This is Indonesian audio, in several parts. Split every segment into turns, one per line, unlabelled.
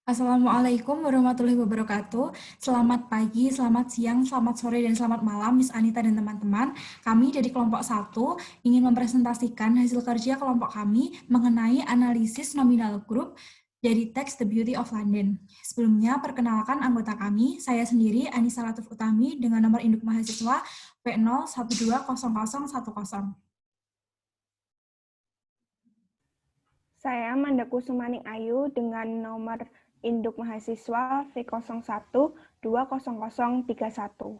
Assalamualaikum warahmatullahi wabarakatuh. Selamat pagi, selamat siang, selamat sore, dan selamat malam, Miss Anita dan teman-teman. Kami dari kelompok 1 ingin mempresentasikan hasil kerja kelompok kami mengenai analisis nominal group dari teks The Beauty of London. Sebelumnya, perkenalkan anggota kami, saya sendiri Anissa Latif Utami dengan nomor induk mahasiswa P0120010.
Saya Manda Kusumaning Ayu dengan nomor induk mahasiswa V01200031.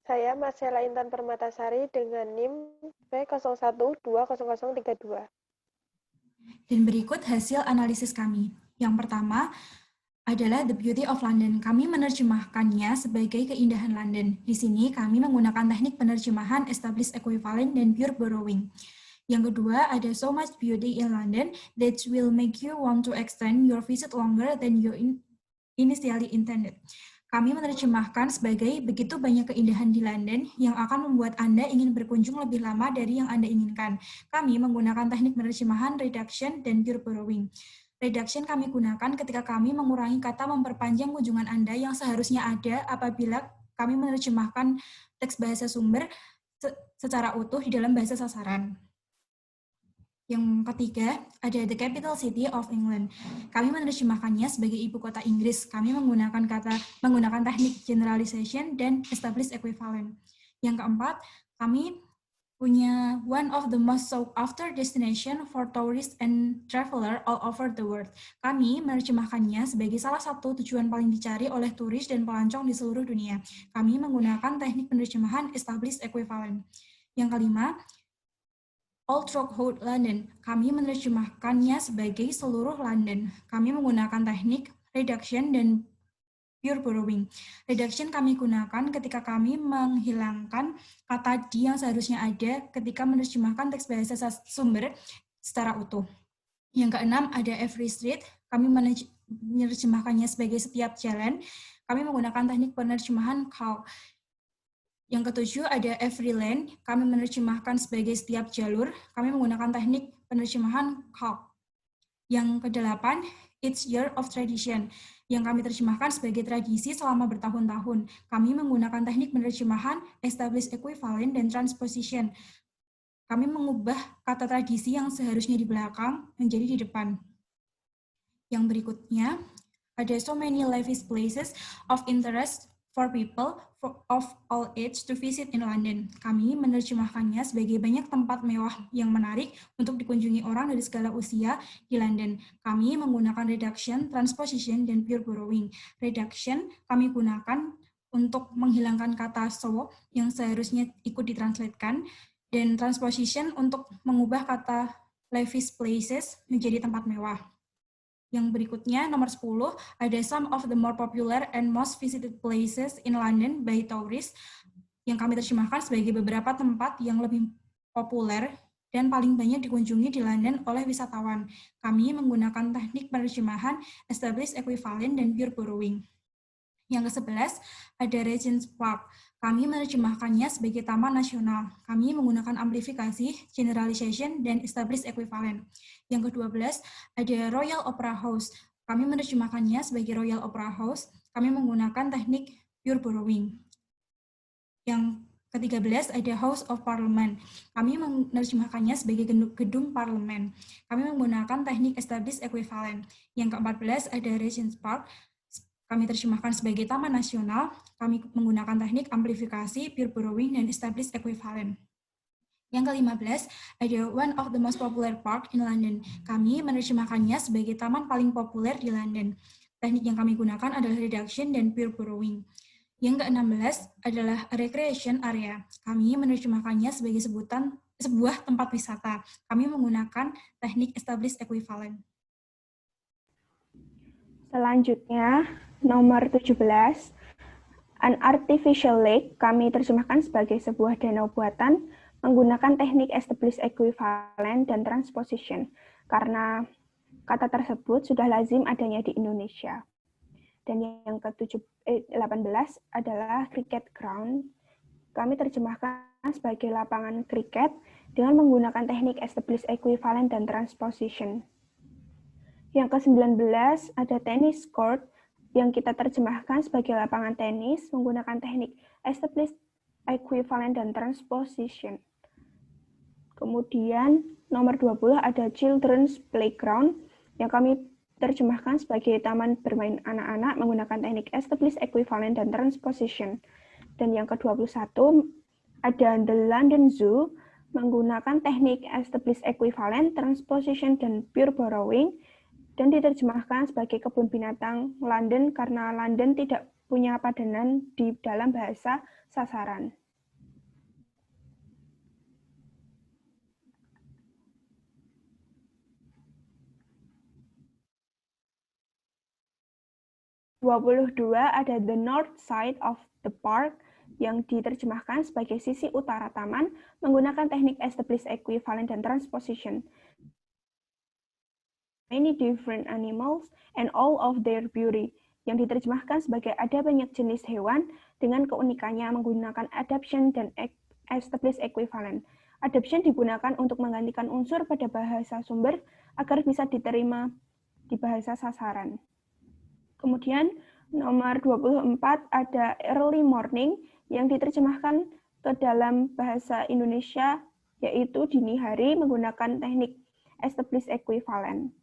Saya Marcella Intan Permatasari dengan NIM V01200032.
Dan berikut hasil analisis kami. Yang pertama adalah The Beauty of London. Kami menerjemahkannya sebagai keindahan London. Di sini kami menggunakan teknik penerjemahan established equivalent dan pure borrowing. Yang kedua ada So Much Beauty in London that will make you want to extend your visit longer than you initially intended. Kami menerjemahkan sebagai begitu banyak keindahan di London yang akan membuat Anda ingin berkunjung lebih lama dari yang Anda inginkan. Kami menggunakan teknik penerjemahan reduction dan pure borrowing. Reduction kami gunakan ketika kami mengurangi kata memperpanjang kunjungan Anda yang seharusnya ada apabila kami menerjemahkan teks bahasa sumber secara utuh di dalam bahasa sasaran. Yang ketiga, ada The Capital City of England. Kami menerjemahkannya sebagai ibu kota Inggris. Kami menggunakan teknik generalization dan established equivalent. Yang keempat, kami punya one of the most sought after destination for tourists and traveler all over the world. Kami menerjemahkannya sebagai salah satu tujuan paling dicari oleh turis dan pelancong di seluruh dunia. Kami menggunakan teknik penerjemahan established equivalent. Yang kelima, All Throughout London. Kami menerjemahkannya sebagai seluruh London. Kami menggunakan teknik reduction dan pure borrowing. Reduction kami gunakan ketika kami menghilangkan kata di yang seharusnya ada ketika menerjemahkan teks bahasa sumber secara utuh. Yang keenam ada every street. Kami menerjemahkannya sebagai setiap jalan. Kami menggunakan teknik penerjemahan call. Yang ketujuh ada every lane. Kami menerjemahkan sebagai setiap jalur. Kami menggunakan teknik penerjemahan call. Yang kedelapan, It's Year of Tradition, yang kami terjemahkan sebagai tradisi selama bertahun-tahun. Kami menggunakan teknik penerjemahan established equivalent dan transposition. Kami mengubah kata tradisi yang seharusnya di belakang menjadi di depan. Yang berikutnya, ada so many lavish places of interest for people of all age to visit in London. Kami menerjemahkannya sebagai banyak tempat mewah yang menarik untuk dikunjungi orang dari segala usia di London. Kami menggunakan reduction, transposition, dan pure borrowing. Reduction kami gunakan untuk menghilangkan kata so yang seharusnya ikut ditranslatekan, dan transposition untuk mengubah kata lavish places menjadi tempat mewah. Yang berikutnya, nomor 10, ada some of the more popular and most visited places in London by tourists, yang kami terjemahkan sebagai beberapa tempat yang lebih populer dan paling banyak dikunjungi di London oleh wisatawan. Kami menggunakan teknik penerjemahan established equivalent dan pure borrowing. Yang ke-11, ada Regent's Park. Kami menerjemahkannya sebagai Taman Nasional. Kami menggunakan amplifikasi, generalization, dan established equivalent. Yang ke-12, ada Royal Opera House. Kami menerjemahkannya sebagai Royal Opera House. Kami menggunakan teknik pure borrowing. Yang ke-13 ada House of Parliament. Kami menerjemahkannya sebagai gedung parlemen. Kami menggunakan teknik established equivalent. Yang ke-14 ada Regent's Park. Kami terjemahkan sebagai Taman Nasional. Kami menggunakan teknik amplifikasi, pure borrowing, dan established equivalent. Yang ke-15 ada one of the most popular park in London. Kami menerjemahkannya sebagai taman paling populer di London. Teknik yang kami gunakan adalah reduction dan pure borrowing. Yang ke-16 adalah recreation area. Kami menerjemahkannya sebagai sebuah tempat wisata. Kami menggunakan teknik established equivalent.
Selanjutnya, nomor 17, An Artificial Lake, kami terjemahkan sebagai sebuah danau buatan menggunakan teknik established equivalent dan transposition, karena kata tersebut sudah lazim adanya di Indonesia. Dan yang ke-18 adalah cricket ground. Kami terjemahkan sebagai lapangan kriket dengan menggunakan teknik established equivalent dan transposition. Yang ke-19 ada tennis court yang kita terjemahkan sebagai lapangan tenis menggunakan teknik established, equivalent, dan transposition. Kemudian nomor 20 ada children's playground yang kami terjemahkan sebagai taman bermain anak-anak menggunakan teknik established, equivalent, dan transposition. Dan yang ke-21 ada the London Zoo menggunakan teknik established, equivalent, transposition, dan pure borrowing, dan diterjemahkan sebagai kebun binatang London karena London tidak punya padanan di dalam bahasa sasaran. Ada the north side of the park yang diterjemahkan sebagai sisi utara taman menggunakan teknik established, equivalent, dan transposition. Many different animals and all of their beauty yang diterjemahkan sebagai ada banyak jenis hewan dengan keunikannya menggunakan adaptation dan established, equivalent. Adaptation digunakan untuk menggantikan unsur pada bahasa sumber agar bisa diterima di bahasa sasaran. Kemudian nomor 24 ada early morning yang diterjemahkan ke dalam bahasa Indonesia yaitu dini hari menggunakan teknik established, equivalent.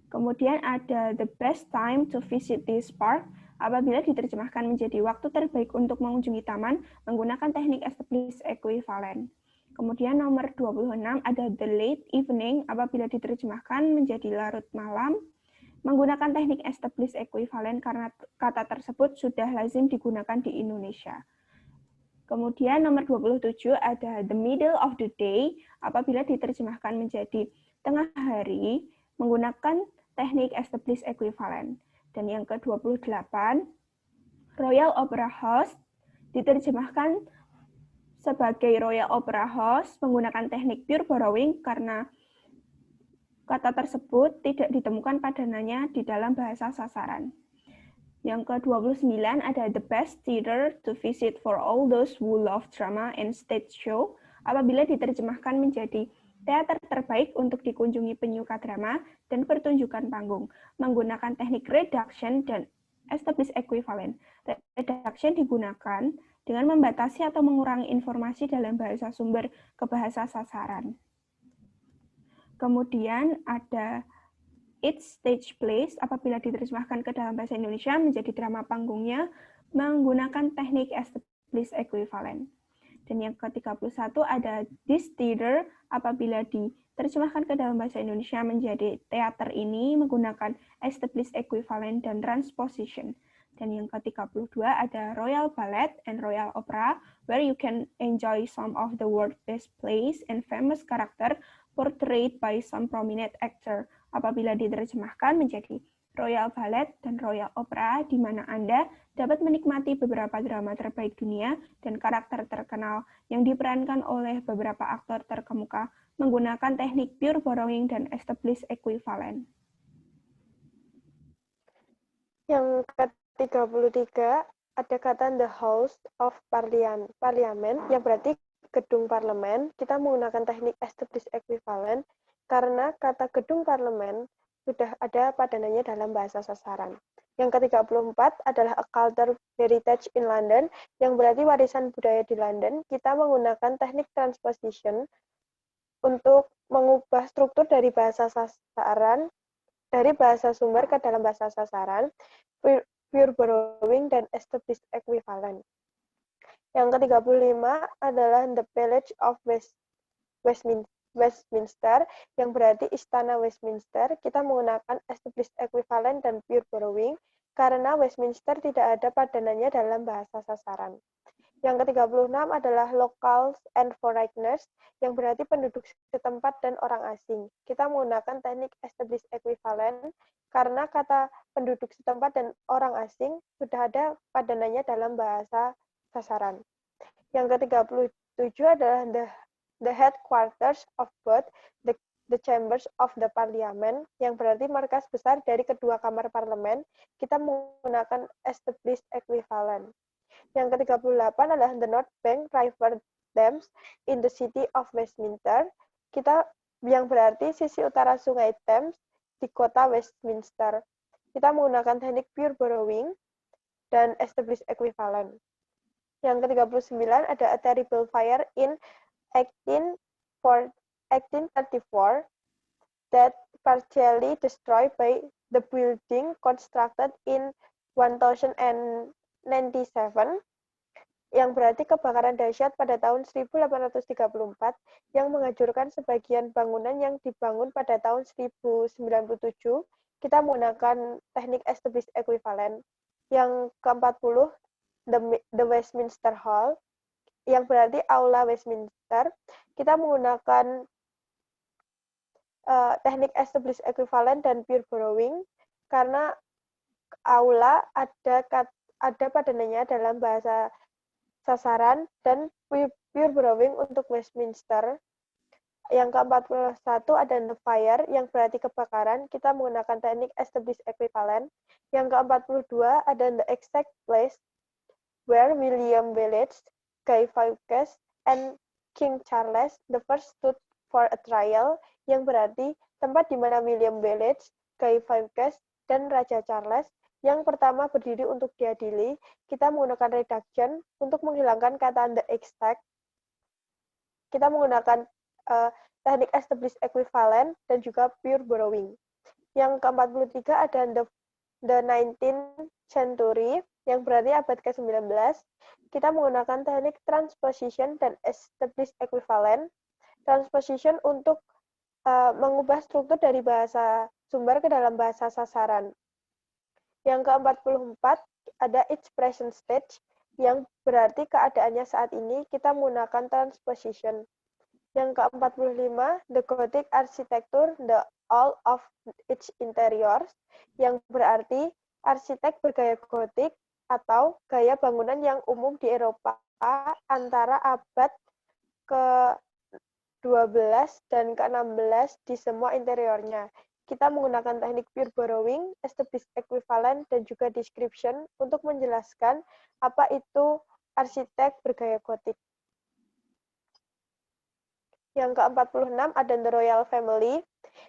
Kemudian ada the best time to visit this park apabila diterjemahkan menjadi waktu terbaik untuk mengunjungi taman menggunakan teknik established, equivalent. Kemudian nomor 26 ada the late evening apabila diterjemahkan menjadi larut malam menggunakan teknik established, equivalent karena kata tersebut sudah lazim digunakan di Indonesia. Kemudian nomor 27 ada the middle of the day apabila diterjemahkan menjadi tengah hari menggunakan teknik established, equivalent. Dan yang ke-28 Royal Opera House diterjemahkan sebagai Royal Opera House menggunakan teknik pure borrowing karena kata tersebut tidak ditemukan padanannya di dalam bahasa sasaran. Yang ke-29 ada the best theater to visit for all those who love drama and stage show apabila diterjemahkan menjadi teater terbaik untuk dikunjungi penyuka drama dan pertunjukan panggung menggunakan teknik reduction dan established, equivalent. Reduction digunakan dengan membatasi atau mengurangi informasi dalam bahasa sumber ke bahasa sasaran. Kemudian ada It's stage plays apabila diterjemahkan ke dalam bahasa Indonesia menjadi drama panggungnya menggunakan teknik established, equivalent. Dan yang ke-31 ada this theater apabila diterjemahkan ke dalam bahasa Indonesia menjadi teater ini menggunakan established, equivalent, dan transposition. Dan yang ke-32 ada Royal Ballet and Royal Opera where you can enjoy some of the world's best plays and famous character portrayed by some prominent actor apabila diterjemahkan menjadi Royal Ballet dan Royal Opera, di mana Anda dapat menikmati beberapa drama terbaik dunia dan karakter terkenal yang diperankan oleh beberapa aktor terkemuka menggunakan teknik pure borrowing dan established, equivalent.
Yang ke-33 ada kata the House of Parliament yang berarti gedung parlemen. Kita menggunakan teknik established, equivalent karena kata gedung parlemen sudah ada padanannya dalam bahasa sasaran. Yang ke-34 adalah a cultural heritage in London, yang berarti warisan budaya di London. Kita menggunakan teknik transposition untuk mengubah struktur dari bahasa sasaran, dari bahasa sumber ke dalam bahasa sasaran, pure borrowing, dan established, equivalent. Yang ke-35 adalah the Palace of Westminster, yang berarti Istana Westminster. Kita menggunakan established, equivalent, dan pure borrowing karena Westminster tidak ada padanannya dalam bahasa sasaran. Yang ke-36 adalah locals and foreigners, yang berarti penduduk setempat dan orang asing. Kita menggunakan teknik established, equivalent karena kata penduduk setempat dan orang asing sudah ada padanannya dalam bahasa sasaran. Yang ke-37 adalah the headquarters of both the chambers of the parliament, yang berarti markas besar dari kedua kamar parlemen. Kita menggunakan established, equivalent. Yang ke-38 adalah the North Bank River Dams in the city of Westminster. Kita yang berarti sisi utara sungai Thames di kota Westminster. Kita menggunakan teknik pure borrowing dan established equivalent. Yang ke-39 ada A Terrible Fire in 1834 that partially destroyed by the building constructed in 1097, yang berarti kebakaran dahsyat pada tahun 1834 yang menghancurkan sebagian bangunan yang dibangun pada tahun 1097. Kita menggunakan teknik established equivalent. Yang ke-40, the Westminster Hall, yang berarti Aula Westminster. Kita menggunakan teknik established equivalent dan pure borrowing karena aula ada padanannya dalam bahasa sasaran dan pure borrowing untuk Westminster. Yang ke-41 ada the fire yang berarti kebakaran. Kita menggunakan teknik established equivalent. Yang ke-42 ada the exact place where William Village, Guy Fawkes, and King Charles the First stood for a trial, yang berarti tempat di mana William Village, Guy Fawkes, dan Raja Charles yang pertama berdiri untuk diadili. Kita menggunakan reduction untuk menghilangkan kata the exact. Kita menggunakan teknik established equivalent dan juga pure borrowing. Yang ke-43 ada the 19th century, yang berarti abad ke-19. Kita menggunakan teknik transposition dan established equivalent. Transposition untuk mengubah struktur dari bahasa sumber ke dalam bahasa sasaran. Yang ke-44 ada its present stage, yang berarti keadaannya saat ini. Kita menggunakan transposition. Yang ke-45, the Gothic architecture, the all of its interiors, yang berarti arsitek bergaya Gothic atau gaya bangunan yang umum di Eropa antara abad ke-12 dan ke-16 di semua interiornya. Kita menggunakan teknik pure borrowing, established equivalent, dan juga description untuk menjelaskan apa itu arsitek bergaya Gothic. Yang ke-46 ada the royal family,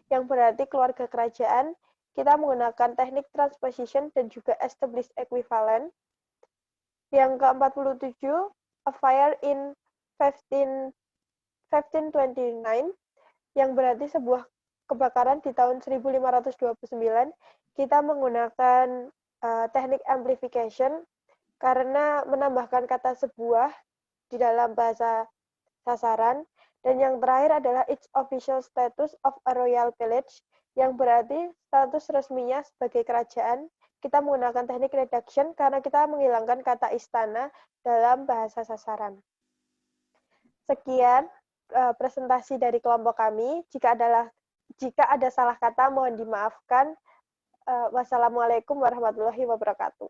yang berarti keluarga kerajaan. Kita menggunakan teknik transposition dan juga established equivalent. Yang ke-47, a fire in 1529, yang berarti sebuah kebakaran di tahun 1529. Kita menggunakan teknik amplification karena menambahkan kata sebuah di dalam bahasa sasaran. Dan yang terakhir adalah its official status of a royal village, yang berarti status resminya sebagai kerajaan. Kita menggunakan teknik reduction karena kita menghilangkan kata istana dalam bahasa sasaran. Sekian presentasi dari kelompok kami. Jika ada salah kata, mohon dimaafkan. Wassalamualaikum warahmatullahi wabarakatuh.